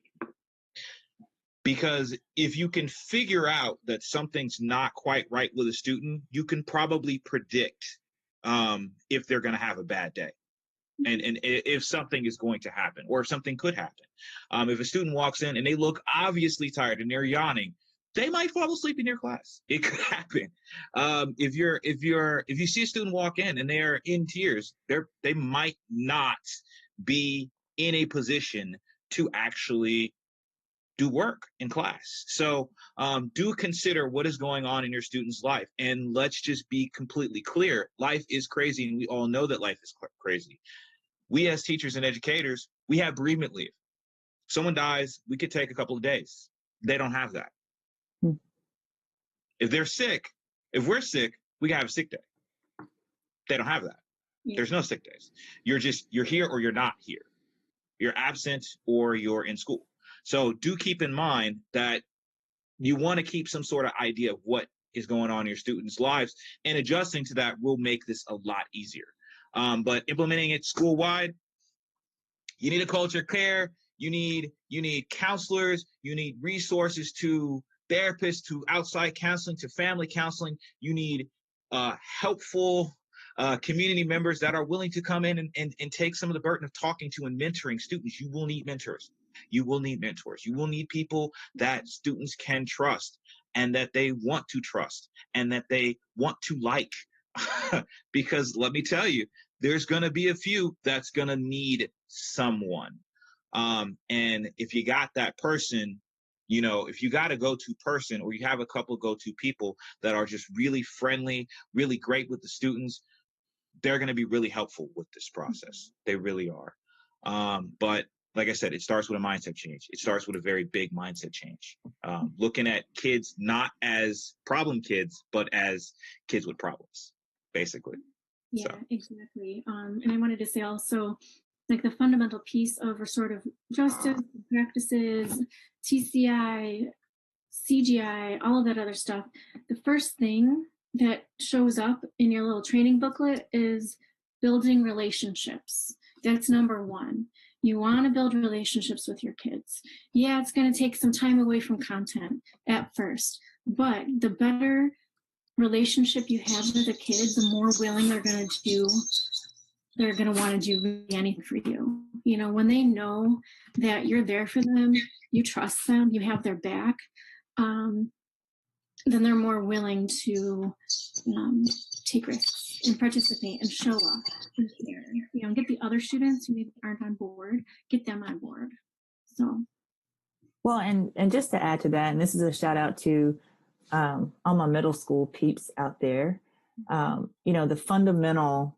Speaker 4: Because if you can figure out that something's not quite right with a student, you can probably predict if they're going to have a bad day. And if something is going to happen, or if something could happen. If a student walks in and they look obviously tired and they're yawning, they might fall asleep in your class. It could happen. If you see a student walk in and they're in tears, they might not be in a position to actually do work in class. So do consider what is going on in your student's life. And let's just be completely clear. Life is crazy, and we all know that life is crazy. We as teachers and educators, we have bereavement leave. Someone dies, we could take a couple of days. They don't have that. If they're sick, if we're sick, we can have a sick day. They don't have that. Yeah. There's no sick days. You're here or you're not here. You're absent or you're in school. So do keep in mind that you want to keep some sort of idea of what is going on in your students' lives, and adjusting to that will make this a lot easier. But implementing it school-wide, you need a culture of care. You need counselors. You need resources to therapists, to outside counseling, to family counseling. You need helpful community members that are willing to come in and take some of the burden of talking to and mentoring students. You will need mentors. You will need mentors. You will need people that students can trust, and that they want to trust, and that they want to like. Because let me tell you, there's going to be a few that's going to need someone. And if you got that person, if you got a go-to person, or you have a couple go-to people that are just really friendly, really great with the students, they're going to be really helpful with this process. They really are. But like I said, it starts with a mindset change. It starts with a very big mindset change. Looking at kids not as problem kids, but as kids with problems, basically.
Speaker 5: Yeah, so. Exactly. And I wanted to say also, like, the fundamental piece of restorative justice practices, TCI, CGI, all of that other stuff, the first thing that shows up in your little training booklet is building relationships. That's number one. You want to build relationships with your kids. Yeah, it's going to take some time away from content at first, but the better relationship you have with the kids, the more willing they're going to want to do anything for you. When they know that you're there for them, you trust them, you have their back, then they're more willing to take risks and participate and show up and share. Get the other students who maybe aren't on board, get them on board. So,
Speaker 3: well, and just to add to that, and this is a shout out to all my middle school peeps out there. The fundamental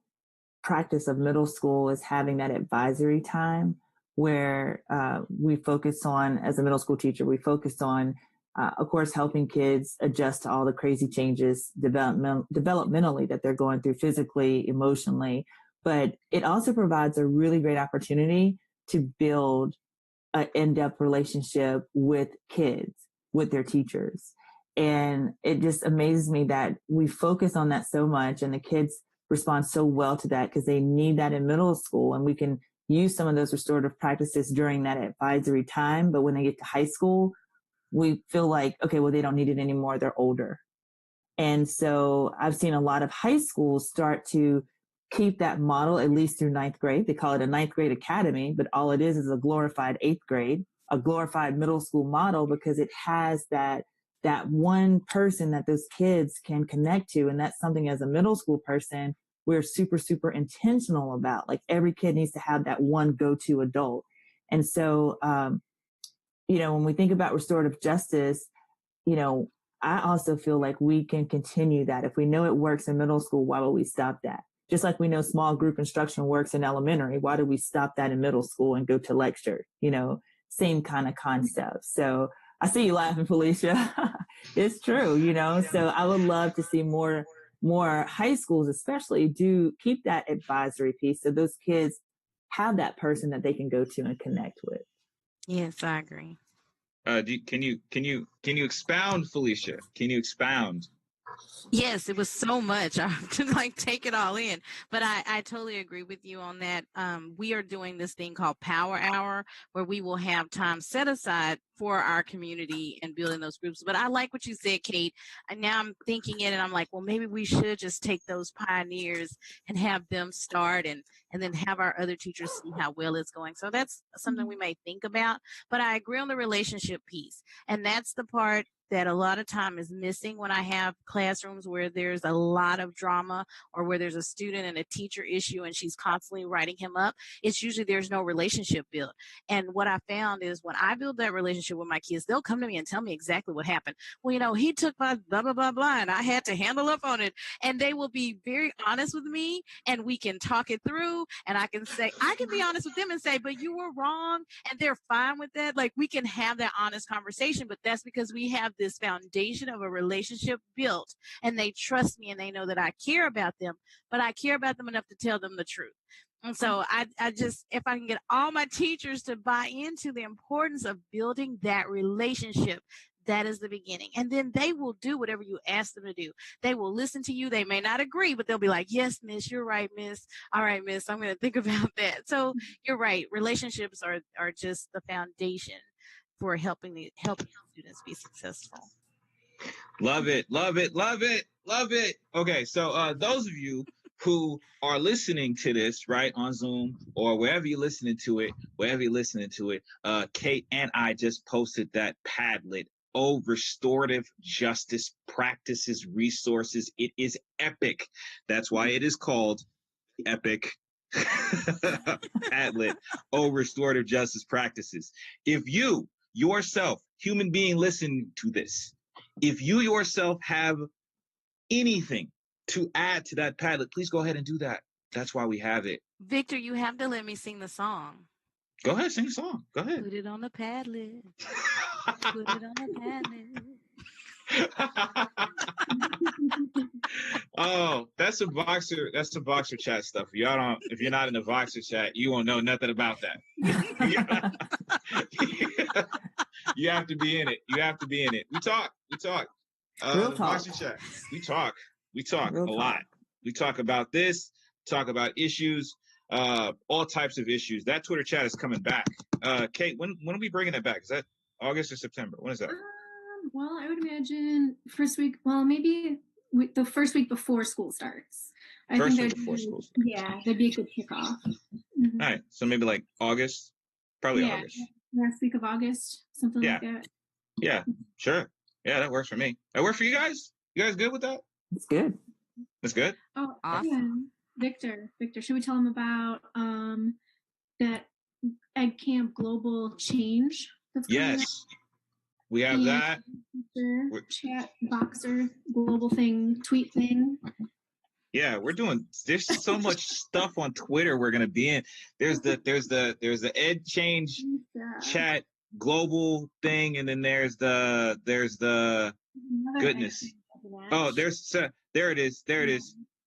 Speaker 3: practice of middle school is having that advisory time where we focus on, as a middle school teacher, we focus on, of course, helping kids adjust to all the crazy changes developmentally that they're going through, physically, emotionally. But it also provides a really great opportunity to build an in-depth relationship with kids, with their teachers. And it just amazes me that we focus on that so much, and the kids respond so well to that because they need that in middle school, and we can use some of those restorative practices during that advisory time. But when they get to high school, we feel like, okay, well, they don't need it anymore. They're older. And so I've seen a lot of high schools start to keep that model, at least through ninth grade. They call it a ninth grade academy, but all it is a glorified eighth grade, a glorified middle school model, because it has that one person that those kids can connect to. And that's something, as a middle school person, we're super, super intentional about. Like, every kid needs to have that one go-to adult. And so, when we think about restorative justice, I also feel like we can continue that. If we know it works in middle school, why would we stop that? Just like we know small group instruction works in elementary, why do we stop that in middle school and go to lecture? Same kind of concept. So I see you laughing, Felicia. It's true, so I would love to see more high schools especially do keep that advisory piece, so those kids have that person that they can go to and connect with.
Speaker 2: Yes, I agree.
Speaker 4: Can you expound, Felicia? Can you expound?
Speaker 2: Yes, it was so much. I have to like take it all in. But I totally agree with you on that. We are doing this thing called Power Hour, where we will have time set aside for our community and building those groups. But I like what you said, Kate. And now I'm thinking it and I'm like, well, maybe we should just take those pioneers and have them start and then have our other teachers see how well it's going. So that's something we may think about. But I agree on the relationship piece. And that's the part that a lot of time is missing when I have classrooms where there's a lot of drama or where there's a student and a teacher issue and she's constantly writing him up. It's usually there's no relationship built. And what I found is when I build that relationship with my kids, they'll come to me and tell me exactly what happened. Well, you know, he took my blah, blah, blah, blah, and I had to handle up on it. And they will be very honest with me and we can talk it through. And I can be honest with them and say, but you were wrong. And they're fine with that. Like we can have that honest conversation, but that's because we have this foundation of a relationship built and they trust me and they know that I care about them, but I care about them enough to tell them the truth. And so I just, if I can get all my teachers to buy into the importance of building that relationship, that is the beginning. And then they will do whatever you ask them to do. They will listen to you. They may not agree, but they'll be like, yes, miss, you're right, miss. All right, miss, I'm going to think about that. So you're right. Relationships are just the foundation for helping students be successful.
Speaker 4: Love it, love it, love it, love it. Okay, so those of you who are listening to this right on Zoom or wherever you're listening to it, Kate and I just posted that Padlet. Restorative Justice Practices Resources. It is epic. That's why it is called Epic. Padlet. Restorative Justice Practices. If you yourself, human being, listen to this. If you yourself have anything to add to that Padlet, please go ahead and do that. That's why we have it.
Speaker 2: Victor, you have to let me sing the song.
Speaker 4: Go ahead, sing the song. Go ahead.
Speaker 2: Put it on the Padlet. Put it on the
Speaker 4: Padlet. Oh, that's a boxer chat stuff. Y'all don't, if you're not in the boxer chat, you won't know nothing about that. You have to be in it. You have to be in it. We talk.
Speaker 3: Real talk.
Speaker 4: Boxer chat. We talk a lot. We talk about this, talk about issues, all types of issues. That Twitter chat is coming back. Kate, when are we bringing that back? Is that August or September? When is that?
Speaker 5: Well, I would imagine first week. Well, maybe the first week before school starts. I think that'd be a good kickoff. Mm-hmm.
Speaker 4: All right, so maybe like August, probably August.
Speaker 5: Last week of August, something like that.
Speaker 4: Yeah, sure. Yeah, that works for me. That work for you guys? You guys good with that?
Speaker 3: It's good.
Speaker 4: That's good.
Speaker 5: Oh, awesome. Yeah. Victor, should we tell him about that Ed Camp Global Change?
Speaker 4: Yes, we have that.
Speaker 5: Chat boxer global thing, tweet thing.
Speaker 4: Yeah, there's so much stuff on Twitter we're gonna be in. There's the Ed Change chat global thing, and then there's the goodness. Oh, there it is.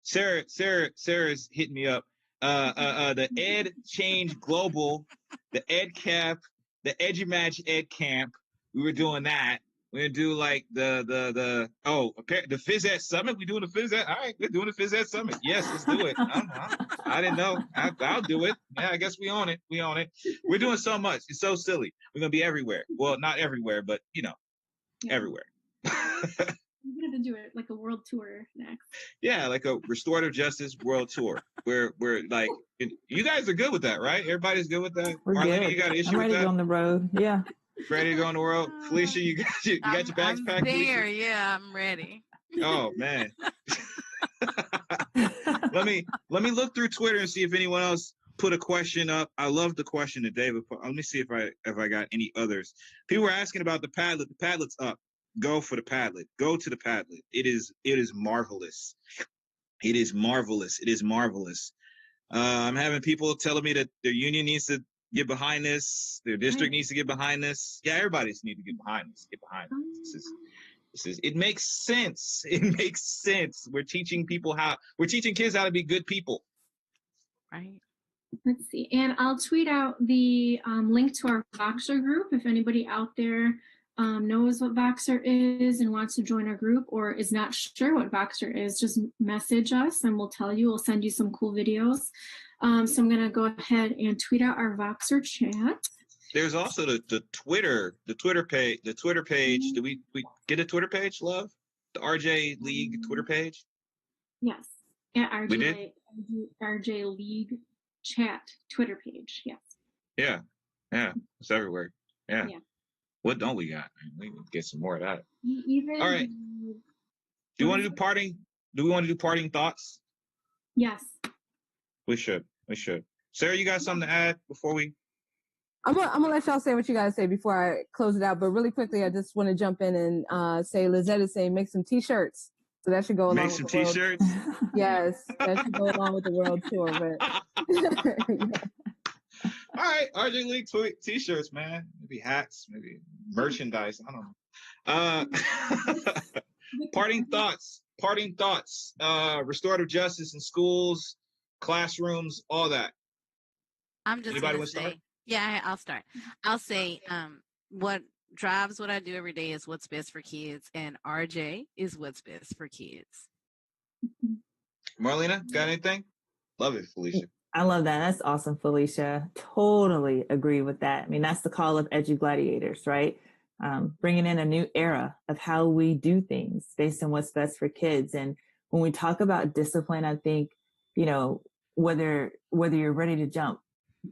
Speaker 4: Sarah's hitting me up. The Ed Change Global, the Ed Camp, the EduMatch Ed Camp. We were doing that. We're gonna do like the Phys Ed Summit. We doing the Phys Ed. All right, we're doing the Phys Ed Summit. Yes, let's do it. I didn't know. I'll do it. Yeah, I guess we own it. We're doing so much. It's so silly. We're gonna be everywhere. Well, not everywhere, but everywhere.
Speaker 5: We're gonna do it like a world tour next.
Speaker 4: Yeah, like a Restorative Justice world tour. We're like, you guys are good with that, right? Everybody's good with that.
Speaker 3: We're
Speaker 4: Marlena,
Speaker 3: good.
Speaker 4: You got an issue
Speaker 3: I'm ready
Speaker 4: with that?
Speaker 3: To go on the road. Yeah.
Speaker 4: Ready to go on the road? Felicia, you got your bags
Speaker 2: I'm
Speaker 4: packed?
Speaker 2: there.
Speaker 4: Felicia?
Speaker 2: Yeah, I'm ready.
Speaker 4: Oh man. Let me look through Twitter and see if anyone else put a question up. I love the question that David put. Let me see if I got any others. People were asking about the Padlet. The Padlet's up. Go for the Padlet. Go to the Padlet. It is marvelous. It is marvelous. It is marvelous. I'm having people telling me that their union needs to get behind this. Their district needs to get behind this. Yeah, everybody's need to get behind this. This is. It makes sense. It makes sense. We're teaching kids how to be good people.
Speaker 2: Right.
Speaker 5: Let's see. And I'll tweet out the link to our Voxer group if anybody out there knows what Voxer is and wants to join our group or is not sure what Voxer is, just message us and we'll tell you. We'll send you some cool videos. So I'm going to go ahead and tweet out our Voxer chat.
Speaker 4: There's also the Twitter page. Do we get a Twitter page, love? The RJ League Twitter page?
Speaker 5: Yes. At RJ League chat Twitter page. Yes.
Speaker 4: Yeah. It's everywhere. Yeah. What don't we got? We can get some more of that. All right. Do we want to do parting thoughts?
Speaker 5: Yes.
Speaker 4: We should. Sarah, you got something to add before we?
Speaker 1: I'm gonna let y'all say what you gotta say before I close it out. But really quickly, I just want to jump in and say Lizette is saying make some t-shirts. So that should go along with the world. Make some t-shirts? Yes, that should go along with the world tour. But
Speaker 4: all right, RJ League t-shirts, man. Maybe hats, maybe merchandise. I don't know. Parting thoughts. Restorative justice in schools, classrooms, all that.
Speaker 2: I'm just
Speaker 4: Anybody
Speaker 2: gonna say,
Speaker 4: start?
Speaker 2: Yeah, I'll start. I'll say, what drives what I do every day is what's best for kids, and RJ is what's best for kids.
Speaker 4: Marlena, got anything? Love it, Felicia.
Speaker 3: I love that. That's awesome, Felicia. Totally agree with that. I mean, that's the call of Edu Gladiators, right? Bringing in a new era of how we do things based on what's best for kids. And when we talk about discipline, I think, whether you're ready to jump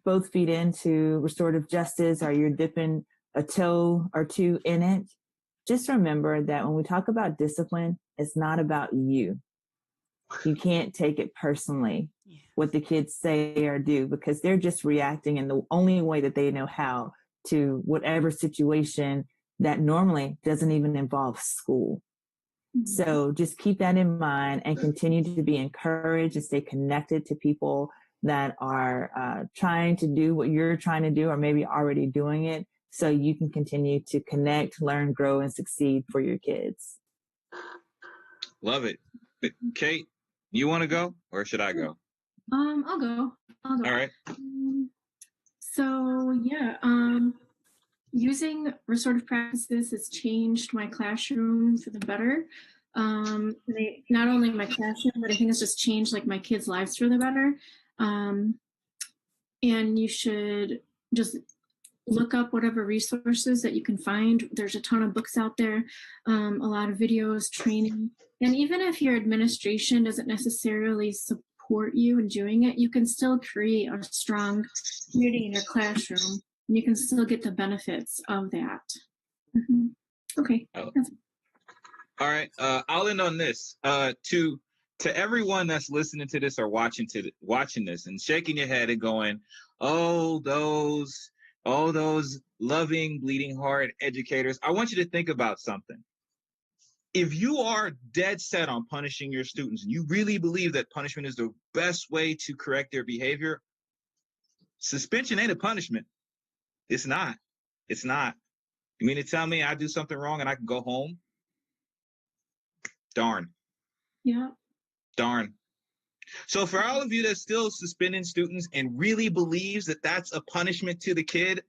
Speaker 3: both feet into restorative justice or you're dipping a toe or two in it, just remember that when we talk about discipline, it's not about you. You can't take it personally, what the kids say or do, because they're just reacting in the only way that they know how to whatever situation that normally doesn't even involve school. So just keep that in mind and continue to be encouraged and stay connected to people that are trying to do what you're trying to do or maybe already doing it, so you can continue to connect, learn, grow, and succeed for your kids.
Speaker 4: Love it. Kate, you want to go or should I go?
Speaker 5: I'll go.
Speaker 4: All right.
Speaker 5: Using restorative practices has changed my classroom for the better. Not only my classroom, but I think it's just changed like my kids' lives for the better. And you should just look up whatever resources that you can find. There's a ton of books out there, a lot of videos, training. And even if your administration doesn't necessarily support you in doing it, you can still create a strong community in your classroom. And you can still get the benefits of that. Okay.
Speaker 4: Oh. All right. I'll end on this. To everyone that's listening to this or watching this and shaking your head and going, oh, those loving, bleeding heart educators. I want you to think about something. If you are dead set on punishing your students and you really believe that punishment is the best way to correct their behavior, suspension ain't a punishment. It's not. You mean to tell me I do something wrong and I can go home? Darn.
Speaker 5: Yeah.
Speaker 4: Darn. So for all of you that's still suspending students and really believes that that's a punishment to the kid,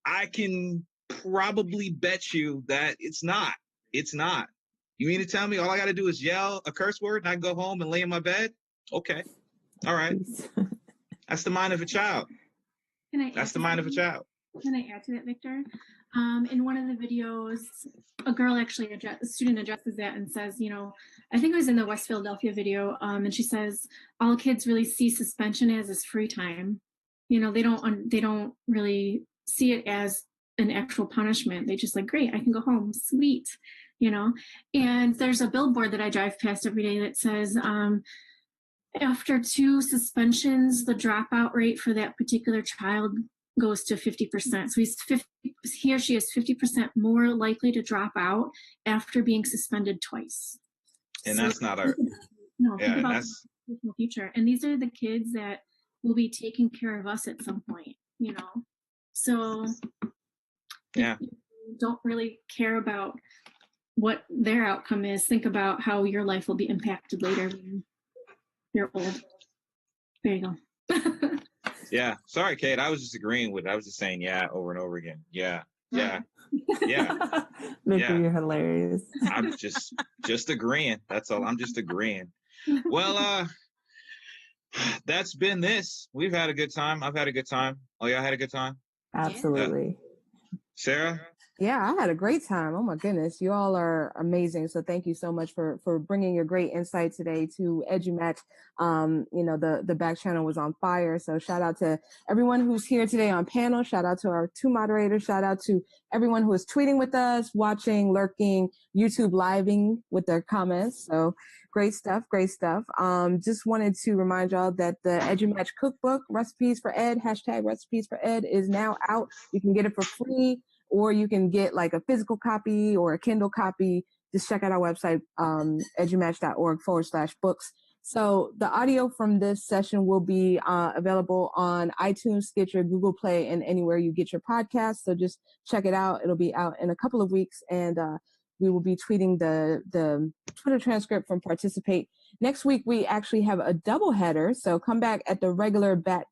Speaker 4: I can probably bet you that it's not. It's not. You mean to tell me all I got to do is yell a curse word and I can go home and lay in my bed? Okay. All right. That's the mind of a child. That's the mind of a child.
Speaker 5: Can I add to that, Victor? In one of the videos, a student addresses that and says, I think it was in the West Philadelphia video, and she says, all kids really see suspension as is free time. They don't really see it as an actual punishment. They just like, great, I can go home, sweet, And there's a billboard that I drive past every day that says, after 2 suspensions, the dropout rate for that particular child goes to 50%. So he or she is 50% more likely to drop out after being suspended twice.
Speaker 4: And so that's not our
Speaker 5: think about the future. And these are the kids that will be taking care of us at some point, So
Speaker 4: yeah,
Speaker 5: don't really care about what their outcome is. Think about how your life will be impacted later when you're old. There you go.
Speaker 4: Yeah. Sorry, Kate. I was just agreeing with it. I was just saying yeah over and over again. Yeah. Yeah. Yeah.
Speaker 3: Victor,
Speaker 4: Yeah.
Speaker 3: you're hilarious.
Speaker 4: I'm just agreeing. That's all. I'm just agreeing. Well, that's been this. We've had a good time. I've had a good time. Oh, y'all had a good time?
Speaker 3: Absolutely.
Speaker 4: Sarah?
Speaker 1: Yeah, I had a great time. Oh my goodness, you all are amazing. So thank you so much for bringing your great insight today to EduMatch. The back channel was on fire. So shout out to everyone who's here today on panel. Shout out to our 2 moderators. Shout out to everyone who is tweeting with us, watching, lurking, YouTube living with their comments. So great stuff, great stuff. Just wanted to remind y'all that the EduMatch cookbook, Recipes for Ed, #Recipes for Ed, is now out. You can get it for free, or you can get like a physical copy or a Kindle copy. Just check out our website, edumatch.org/books. So the audio from this session will be available on iTunes, Stitcher, Google Play, and anywhere you get your podcasts. So just check it out. It'll be out in a couple of weeks, and we will be tweeting the Twitter transcript from Participate. Next week, we actually have a double header. So come back at the regular bat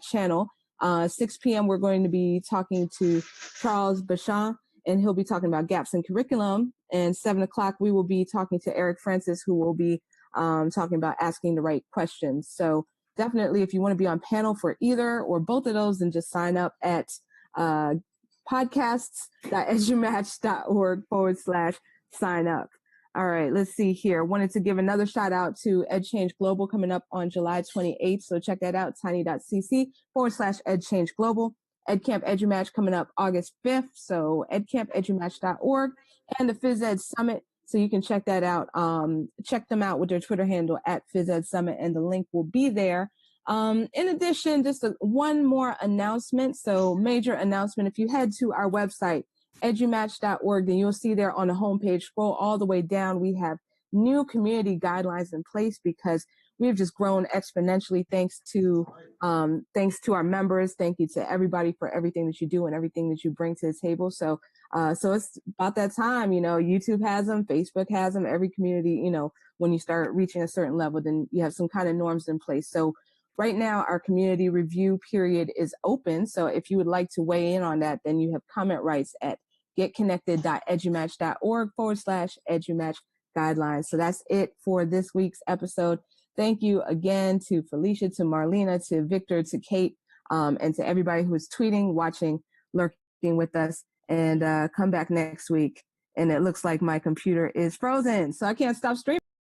Speaker 1: channel. 6 p.m. we're going to be talking to Charles Bachan, and he'll be talking about gaps in curriculum. And 7 o'clock we will be talking to Eric Francis, who will be talking about asking the right questions. So definitely, if you want to be on panel for either or both of those, then just sign up at podcasts.edumatch.org/sign up. All right, let's see here. Wanted to give another shout out to EdChange Global coming up on July 28th. So check that out, tiny.cc/EdChange Global. EdCamp EduMatch coming up August 5th. So edcampedumatch.org, and the PhysEd Summit. So you can check that out. Check them out with their Twitter handle at PhysEd Summit, and the link will be there. In addition, just one more announcement. So major announcement. If you head to our website, edumatch.org, then you'll see there on the homepage, scroll all the way down. We have new community guidelines in place because we've just grown exponentially thanks to our members. Thank you to everybody for everything that you do and everything that you bring to the table. So it's about that time, YouTube has them, Facebook has them, every community, when you start reaching a certain level, then you have some kind of norms in place. So right now, our community review period is open. So if you would like to weigh in on that, then you have comment rights at getconnected.edumatch.org/edumatch guidelines. So that's it for this week's episode. Thank you again to Felicia, to Marlena, to Victor, to Kate, and to everybody who is tweeting, watching, lurking with us. And come back next week. And it looks like my computer is frozen, so I can't stop streaming.